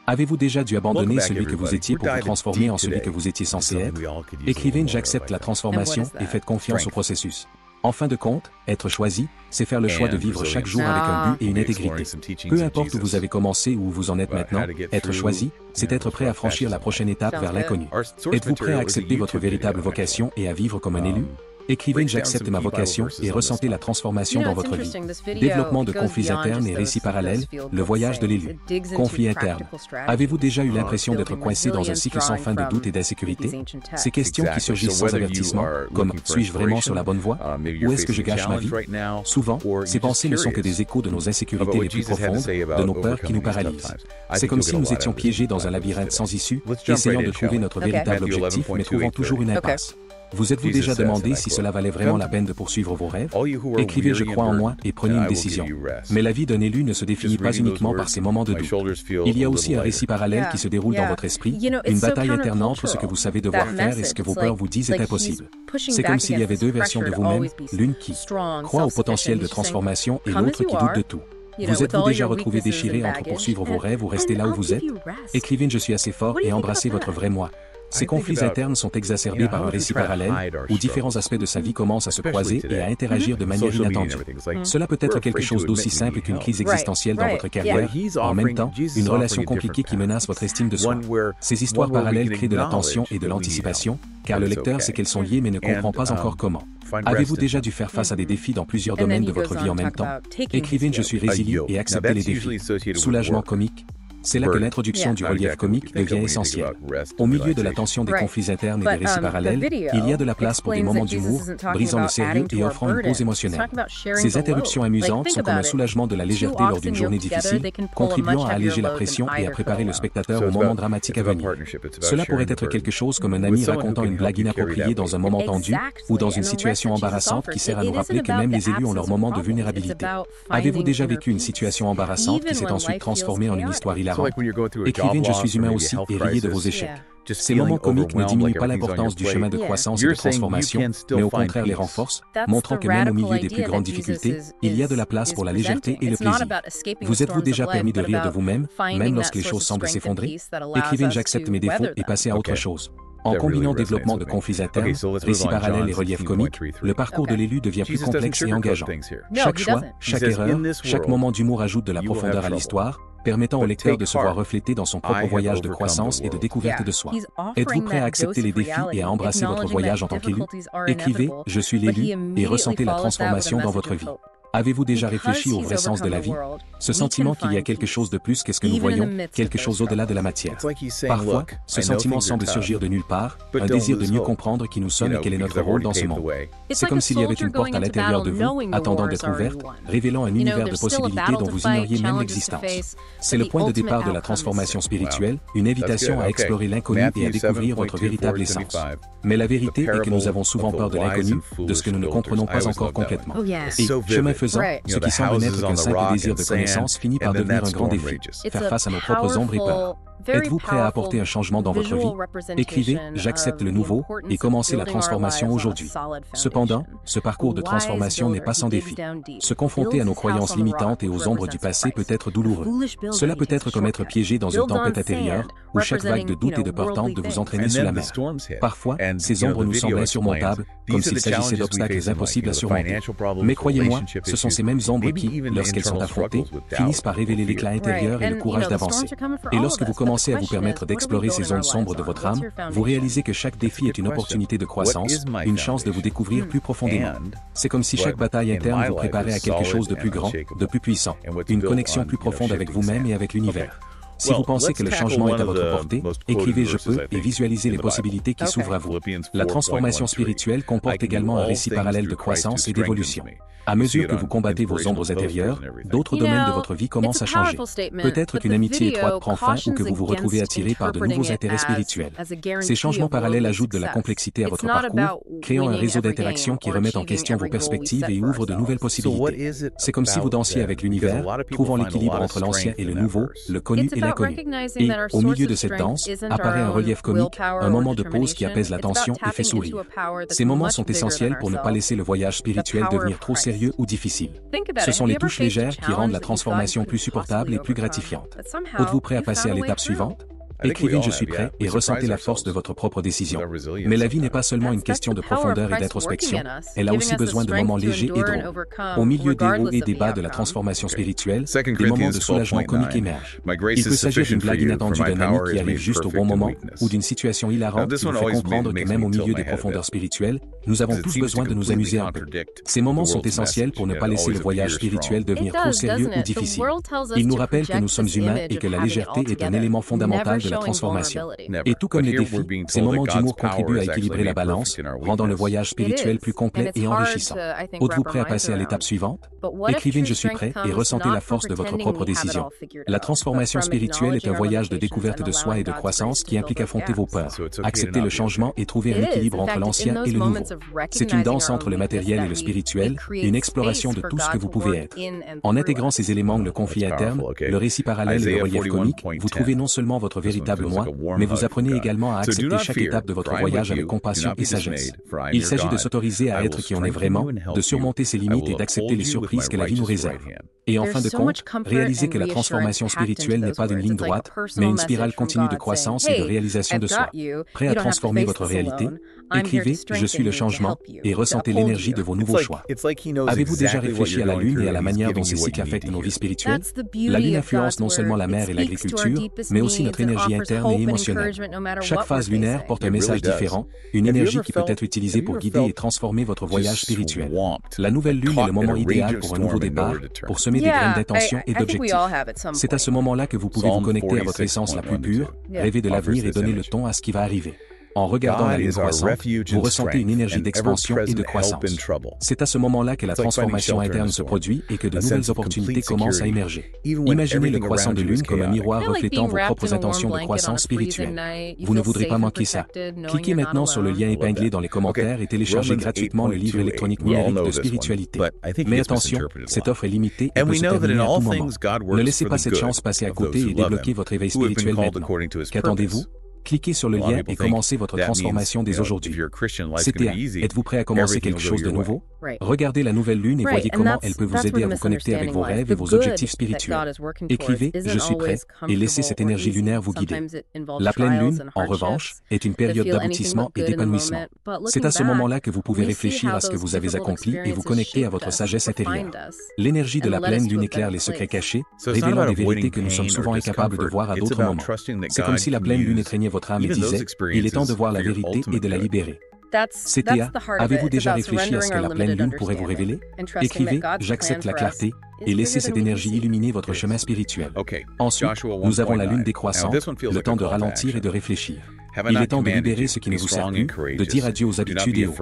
Avez-vous déjà dû abandonner celui que vous étiez pour vous transformer en celui que vous étiez censé être? Écrivez « J'accepte la transformation » et faites confiance au processus. En fin de compte, être choisi, c'est faire le choix de vivre chaque jour avec un but et une intégrité. Peu importe où vous avez commencé ou où vous en êtes maintenant, être choisi, c'est être prêt à franchir la prochaine étape vers l'inconnu. Êtes-vous prêt à accepter votre véritable vocation et à vivre comme un élu? Écrivez « J'accepte ma vocation » et ressentez la transformation dans votre vie. Développement de conflits internes et récits parallèles, le voyage de l'élu. Conflits internes. Avez-vous déjà eu l'impression d'être coincé dans un cycle sans fin de doute et d'insécurité? Ces questions qui surgissent sans avertissement, comme « Suis-je vraiment sur la bonne voie? Ou est-ce que je gâche ma vie ?» Souvent, ces pensées ne sont que des échos de nos insécurités les plus profondes, de nos peurs qui nous paralysent. C'est comme si nous étions piégés dans un labyrinthe sans issue, essayant de trouver notre véritable objectif mais trouvant toujours une impasse. Vous êtes-vous déjà demandé si cela valait vraiment la peine de poursuivre vos rêves? Écrivez « Je crois en moi » et prenez une décision. Mais la vie d'un élu ne se définit pas uniquement par ces moments de doute. Il y a aussi un récit parallèle qui se déroule dans votre esprit, une bataille interne entre ce que vous savez devoir faire et ce que vos peurs vous disent est impossible. C'est comme s'il y avait deux versions de vous-même, l'une qui croit au potentiel de transformation et l'autre qui doute de tout. Vous êtes-vous déjà retrouvé déchiré entre poursuivre vos rêves ou rester là où vous êtes? Écrivez « Je suis assez fort » et embrassez votre vrai moi. Ces conflits internes sont exacerbés par un récit parallèle, où différents aspects de sa vie commencent à se croiser et à interagir de manière inattendue. Cela peut être quelque chose d'aussi simple qu'une crise existentielle dans votre carrière, en même temps, une relation compliquée qui menace votre estime de soi. Ces histoires parallèles créent de la tension et de l'anticipation, car le lecteur sait qu'elles sont liées mais ne comprend pas encore comment. Avez-vous déjà dû faire face à des défis dans plusieurs domaines de votre vie en même temps? Écrivez « Je suis résilient » et acceptez les défis. Soulagement comique. C'est là que l'introduction du relief comique devient essentielle. Au milieu de la tension des conflits internes et des récits parallèles, il y a de la place pour des moments d'humour, brisant le sérieux et offrant une pause émotionnelle. Ces interruptions amusantes sont comme un soulagement de la légèreté lors d'une journée difficile, contribuant à alléger la pression et à préparer le spectateur au moment dramatique à venir. Cela pourrait être quelque chose comme un ami racontant une blague inappropriée dans un moment tendu ou dans une situation embarrassante qui sert à nous rappeler que même les élus ont leur moment de vulnérabilité. Avez-vous déjà vécu une situation embarrassante qui s'est ensuite transformée en une histoire hilarante? Écrivez « Je suis humain aussi » et riez de vos échecs. Ces moments comiques ne diminuent pas l'importance du chemin de croissance et de transformation, mais au contraire les renforcent, montrant que même au milieu des plus grandes difficultés, il y a de la place pour la légèreté et le plaisir. Vous êtes-vous déjà permis de rire de vous-même, même lorsque les choses semblent s'effondrer? Écrivez « J'accepte mes défauts » et passez à autre chose. En combinant développement de conflits internes, récits parallèles et reliefs comiques, le parcours de l'élu devient plus complexe et engageant. Chaque choix, chaque erreur, chaque moment d'humour ajoute de la profondeur à l'histoire, permettant au lecteur de se voir reflété dans son propre voyage de croissance et de découverte de soi. Êtes-vous prêt à accepter les défis et à embrasser votre voyage en tant qu'élu? Écrivez « Je suis l'élu » et ressentez la transformation dans votre vie. Avez-vous déjà réfléchi au vrai sens de la vie? Ce sentiment qu'il y a quelque chose de plus qu'est-ce que nous voyons, quelque chose au-delà de la matière. Parfois, ce sentiment semble surgir de nulle part, un désir de mieux comprendre qui nous sommes et quel est notre rôle dans ce monde. C'est comme s'il y avait une porte à l'intérieur de vous, attendant d'être ouverte, révélant un univers de possibilités dont vous ignoriez même l'existence. C'est le point de départ de la transformation spirituelle, une invitation à explorer l'inconnu et à découvrir votre véritable essence. Mais la vérité est que nous avons souvent peur de l'inconnu, de ce que nous ne comprenons pas encore complètement. Et, chemin faisant, ce qui semble n'être qu'un simple désir de connaissance finit par devenir un grand défi, faire face à nos propres ombres et peurs. Êtes-vous prêt à apporter un changement dans votre vie? Écrivez « J'accepte le nouveau » et commencez la transformation aujourd'hui. Cependant, ce parcours de transformation n'est pas sans défi. Se confronter à nos croyances limitantes et aux ombres du passé peut être douloureux. Cela peut être comme être piégé dans une tempête intérieure, où chaque vague de doute et de peur tente de vous entraîner sous la mer. Parfois, ces ombres nous semblent insurmontables, comme s'il s'agissait d'obstacles impossibles à surmonter. Mais croyez-moi, ce sont ces mêmes ombres qui, lorsqu'elles sont affrontées, finissent par révéler l'éclat intérieur et le courage d'avancer. Et lorsque vous commencez à vous permettre d'explorer ces zones sombres de votre âme, vous réalisez que chaque défi est une opportunité de croissance, une chance de vous découvrir plus profondément. C'est comme si chaque bataille interne vous préparait à quelque chose de plus grand, de plus puissant, une connexion plus profonde avec vous-même et avec l'univers. Si vous pensez que le changement est à votre portée, écrivez « Je peux » et visualisez les possibilités qui s'ouvrent à vous. La transformation spirituelle comporte également un récit parallèle de croissance et d'évolution. À mesure que vous combattez vos ombres intérieures, d'autres domaines de votre vie commencent à changer. Peut-être qu'une amitié étroite prend fin ou que vous vous retrouvez attiré par de nouveaux intérêts spirituels. Ces changements parallèles ajoutent de la complexité à votre parcours, créant un réseau d'interactions qui remettent en question vos perspectives et ouvrent de nouvelles possibilités. C'est comme si vous dansiez avec l'univers, trouvant l'équilibre entre l'ancien et le nouveau, le connu et l'inconnu. Et, au milieu de cette danse, apparaît un relief comique, un moment de pause qui apaise la tension et fait sourire. Ces moments sont essentiels pour ne pas laisser le voyage spirituel devenir trop sérieux ou difficile. Ce sont les touches légères qui rendent la transformation plus supportable et plus gratifiante. Êtes-vous prêt à passer à l'étape suivante? Écrivez « Je suis prêt » et ressentez la force de votre propre décision. Mais la vie n'est pas seulement une question de profondeur et d'introspection, elle a aussi besoin de moments légers et drôles. Au milieu des hauts et des bas de la transformation spirituelle, des moments de soulagement comique émergent. Il peut s'agir d'une blague inattendue d'un ami qui arrive juste au bon moment, ou d'une situation hilarante qui vous fait comprendre que même au milieu des profondeurs spirituelles, nous avons tous besoin de nous amuser un peu. Ces moments sont essentiels pour ne pas laisser le voyage spirituel devenir trop sérieux ou difficile. Ils nous rappellent que nous sommes humains et que la légèreté est un élément fondamental de la transformation. Et tout comme les défis, ces moments d'humour contribuent à équilibrer la balance, rendant le voyage spirituel plus complet et enrichissant. Êtes-vous prêt à passer à l'étape suivante? Écrivez « Je suis prêt » et ressentez la force de votre propre décision. La transformation spirituelle est un voyage de découverte de soi et de croissance qui implique affronter vos peurs, accepter le changement et trouver un équilibre entre l'ancien et le nouveau. C'est une danse entre le matériel et le spirituel, une exploration de tout ce que vous pouvez être. En intégrant ces éléments, le conflit interne, le récit parallèle et le relief comique, vous trouvez non seulement votre véritable moi, mais vous apprenez également à accepter chaque étape de votre voyage avec compassion et sagesse. Il s'agit de s'autoriser à être qui on est vraiment, de surmonter ses limites et d'accepter les surprises que la vie nous réserve. Et en fin de compte, réaliser que la transformation spirituelle n'est pas d'une ligne droite, mais une spirale continue de croissance et de réalisation de soi. Prêt à transformer votre réalité? Écrivez « Je suis le changement » et ressentez l'énergie de vos nouveaux choix. Avez-vous déjà réfléchi à la Lune et à la manière dont ces cycles affectent nos vies spirituelles? La Lune influence non seulement la mer et l'agriculture, mais aussi notre énergie interne et émotionnelle. Chaque phase lunaire porte un message différent, une énergie qui peut être utilisée pour guider et transformer votre voyage spirituel. La nouvelle Lune est le moment idéal pour un nouveau départ, pour semer des graines d'intention et d'objectifs. C'est à ce moment-là que vous pouvez vous connecter à votre essence la plus pure, rêver de l'avenir et donner le ton à ce qui va arriver. En regardant la Lune croissante, vous ressentez une énergie d'expansion et de croissance. C'est à ce moment-là que la transformation interne se produit et que de nouvelles opportunités commencent à émerger. Imaginez le croissant de Lune comme un miroir reflétant vos propres intentions de croissance spirituelle. Vous ne voudrez pas manquer ça. Cliquez maintenant sur le lien épinglé dans les commentaires et téléchargez gratuitement le livre électronique numérique de spiritualité. Mais attention, cette offre est limitée et peut se terminer à tout moment. Ne laissez pas cette chance passer à côté et débloquez votre éveil spirituel maintenant. Qu'attendez-vous? Cliquez sur le lien et commencez votre transformation dès aujourd'hui. CTA, êtes-vous prêt à commencer quelque chose de nouveau? Regardez la nouvelle Lune et voyez comment elle peut vous aider à vous connecter avec vos rêves et vos objectifs spirituels. Écrivez « Je suis prêt » et laissez cette énergie lunaire vous guider. La pleine Lune, en revanche, est une période d'aboutissement et d'épanouissement. C'est à ce moment-là que vous pouvez réfléchir à ce que vous avez accompli et vous connecter à votre sagesse intérieure. L'énergie de la pleine Lune éclaire les secrets cachés, révélant des vérités que nous sommes souvent incapables de voir à d'autres moments. C'est comme si la pleine Lune étreignait votre âme et disait « Il est temps de voir la vérité et de la libérer ». CTA, avez-vous déjà réfléchi à ce que la pleine Lune pourrait vous révéler? Écrivez « J'accepte la clarté » et laissez cette énergie illuminer votre chemin spirituel. Ensuite, nous avons la Lune décroissante, le temps de ralentir et de réfléchir. Il est temps de libérer ce qui ne vous sert plus, de dire adieu aux habitudes et aux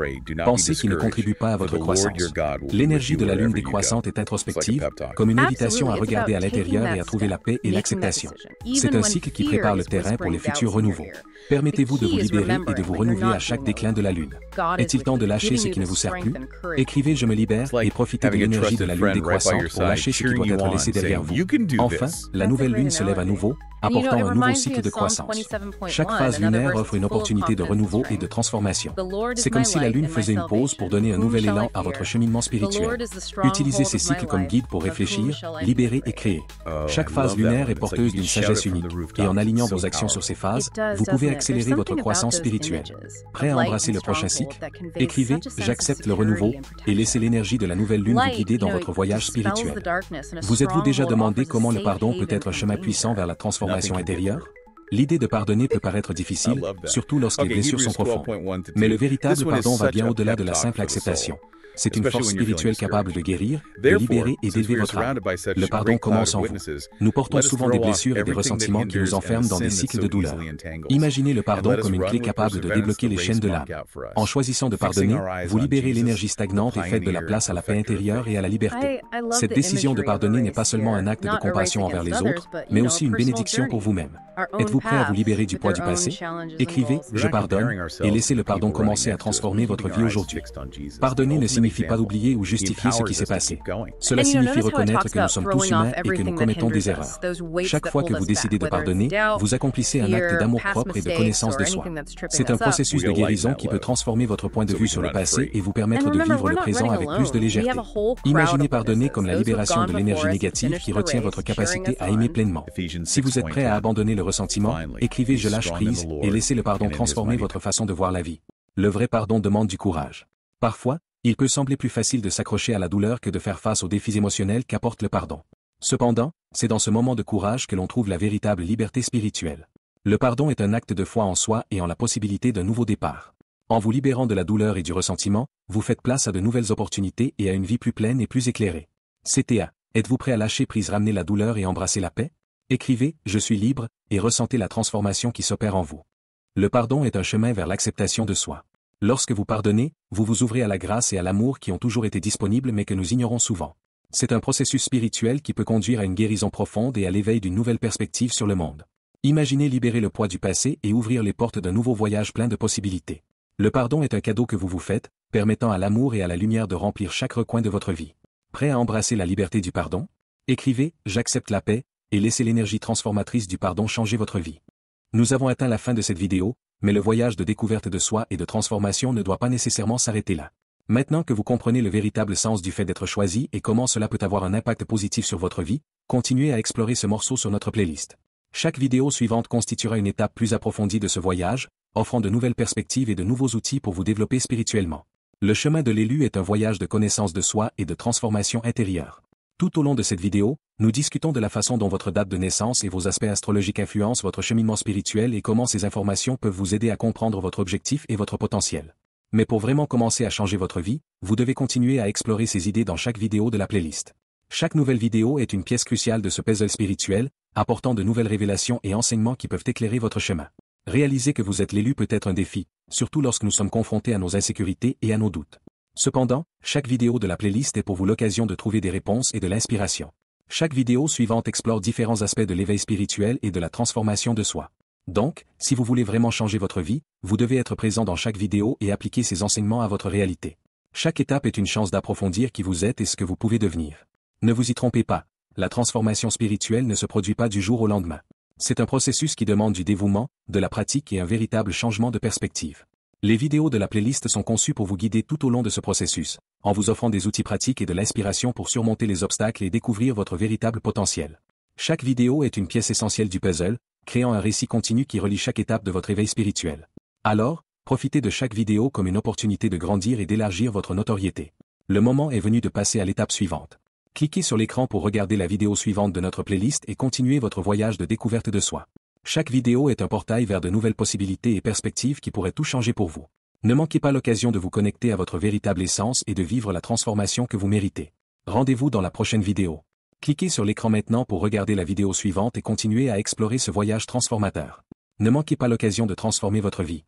pensées qui ne contribuent pas à votre croissance. L'énergie de la Lune décroissante est introspective, comme une invitation à regarder à l'intérieur et à trouver la paix et l'acceptation. C'est un cycle qui prépare le terrain pour les futurs renouveaux. Permettez-vous de vous libérer et de vous renouveler à chaque déclin de la Lune. Est-il temps de lâcher ce qui ne vous sert plus? Écrivez « Je me libère » et profitez de l'énergie de la Lune décroissante pour lâcher ce qui doit être laissé derrière vous. Enfin, la nouvelle Lune se lève à nouveau, apportant un nouveau cycle de croissance. Chaque phase lunaire offre une opportunité de renouveau et de transformation. C'est comme si la Lune faisait une pause pour donner un nouvel élan à votre cheminement spirituel. Utilisez ces cycles comme guide pour réfléchir, libérer et créer. Chaque phase lunaire est porteuse d'une sagesse unique, et en alignant vos actions sur ces phases, vous pouvez accélérer votre croissance spirituelle. Prêt à embrasser le prochain cycle? Écrivez « J'accepte le renouveau » et laissez l'énergie de la nouvelle Lune vous guider dans votre voyage spirituel. Vous êtes-vous déjà demandé comment le pardon peut être un chemin puissant vers la transformation intérieure? L'idée de pardonner peut paraître difficile, surtout lorsque les blessures sont profondes. Mais le véritable pardon va bien au-delà de la simple acceptation. C'est une force spirituelle capable de guérir, de libérer et d'élever votre âme. Le pardon commence en vous. Nous portons souvent des blessures et des ressentiments qui nous enferment dans des cycles de douleur. Imaginez le pardon comme une clé capable de débloquer les chaînes de l'âme. En choisissant de pardonner, vous libérez l'énergie stagnante et faites de la place à la paix intérieure et à la liberté. Cette décision de pardonner n'est pas seulement un acte de compassion envers les autres, mais aussi une bénédiction pour vous-même. Êtes-vous prêt à vous libérer du poids du passé? Écrivez « Je pardonne » et laissez le pardon commencer à transformer votre vie aujourd'hui. Pardonner ne signifie pas oublier ou justifier ce qui s'est passé. Cela signifie reconnaître que nous sommes tous humains et que nous commettons des erreurs. Chaque fois que vous décidez de pardonner, vous accomplissez un acte d'amour-propre et de connaissance de soi. C'est un processus de guérison qui peut transformer votre point de vue sur le passé et vous permettre de vivre le présent avec plus de légèreté. Imaginez pardonner comme la libération de l'énergie négative qui retient votre capacité à aimer pleinement. Si vous êtes prêt à abandonner le ressentiment, écrivez « Je lâche prise » et laissez le pardon transformer votre façon de voir la vie. Le vrai pardon demande du courage. Parfois, il peut sembler plus facile de s'accrocher à la douleur que de faire face aux défis émotionnels qu'apporte le pardon. Cependant, c'est dans ce moment de courage que l'on trouve la véritable liberté spirituelle. Le pardon est un acte de foi en soi et en la possibilité d'un nouveau départ. En vous libérant de la douleur et du ressentiment, vous faites place à de nouvelles opportunités et à une vie plus pleine et plus éclairée. CTA, êtes-vous prêt à lâcher prise, ramener la douleur et embrasser la paix? Écrivez « Je suis libre » et ressentez la transformation qui s'opère en vous. Le pardon est un chemin vers l'acceptation de soi. Lorsque vous pardonnez, vous vous ouvrez à la grâce et à l'amour qui ont toujours été disponibles mais que nous ignorons souvent. C'est un processus spirituel qui peut conduire à une guérison profonde et à l'éveil d'une nouvelle perspective sur le monde. Imaginez libérer le poids du passé et ouvrir les portes d'un nouveau voyage plein de possibilités. Le pardon est un cadeau que vous vous faites, permettant à l'amour et à la lumière de remplir chaque recoin de votre vie. Prêt à embrasser la liberté du pardon? Écrivez « J'accepte la paix » et laissez l'énergie transformatrice du pardon changer votre vie. Nous avons atteint la fin de cette vidéo, mais le voyage de découverte de soi et de transformation ne doit pas nécessairement s'arrêter là. Maintenant que vous comprenez le véritable sens du fait d'être choisi et comment cela peut avoir un impact positif sur votre vie, continuez à explorer ce morceau sur notre playlist. Chaque vidéo suivante constituera une étape plus approfondie de ce voyage, offrant de nouvelles perspectives et de nouveaux outils pour vous développer spirituellement. Le chemin de l'élu est un voyage de connaissance de soi et de transformation intérieure. Tout au long de cette vidéo, nous discutons de la façon dont votre date de naissance et vos aspects astrologiques influencent votre cheminement spirituel et comment ces informations peuvent vous aider à comprendre votre objectif et votre potentiel. Mais pour vraiment commencer à changer votre vie, vous devez continuer à explorer ces idées dans chaque vidéo de la playlist. Chaque nouvelle vidéo est une pièce cruciale de ce puzzle spirituel, apportant de nouvelles révélations et enseignements qui peuvent éclairer votre chemin. Réaliser que vous êtes l'élu peut être un défi, surtout lorsque nous sommes confrontés à nos insécurités et à nos doutes. Cependant, chaque vidéo de la playlist est pour vous l'occasion de trouver des réponses et de l'inspiration. Chaque vidéo suivante explore différents aspects de l'éveil spirituel et de la transformation de soi. Donc, si vous voulez vraiment changer votre vie, vous devez être présent dans chaque vidéo et appliquer ces enseignements à votre réalité. Chaque étape est une chance d'approfondir qui vous êtes et ce que vous pouvez devenir. Ne vous y trompez pas, la transformation spirituelle ne se produit pas du jour au lendemain. C'est un processus qui demande du dévouement, de la pratique et un véritable changement de perspective. Les vidéos de la playlist sont conçues pour vous guider tout au long de ce processus, en vous offrant des outils pratiques et de l'inspiration pour surmonter les obstacles et découvrir votre véritable potentiel. Chaque vidéo est une pièce essentielle du puzzle, créant un récit continu qui relie chaque étape de votre éveil spirituel. Alors, profitez de chaque vidéo comme une opportunité de grandir et d'élargir votre notoriété. Le moment est venu de passer à l'étape suivante. Cliquez sur l'écran pour regarder la vidéo suivante de notre playlist et continuer votre voyage de découverte de soi. Chaque vidéo est un portail vers de nouvelles possibilités et perspectives qui pourraient tout changer pour vous. Ne manquez pas l'occasion de vous connecter à votre véritable essence et de vivre la transformation que vous méritez. Rendez-vous dans la prochaine vidéo. Cliquez sur l'écran maintenant pour regarder la vidéo suivante et continuer à explorer ce voyage transformateur. Ne manquez pas l'occasion de transformer votre vie.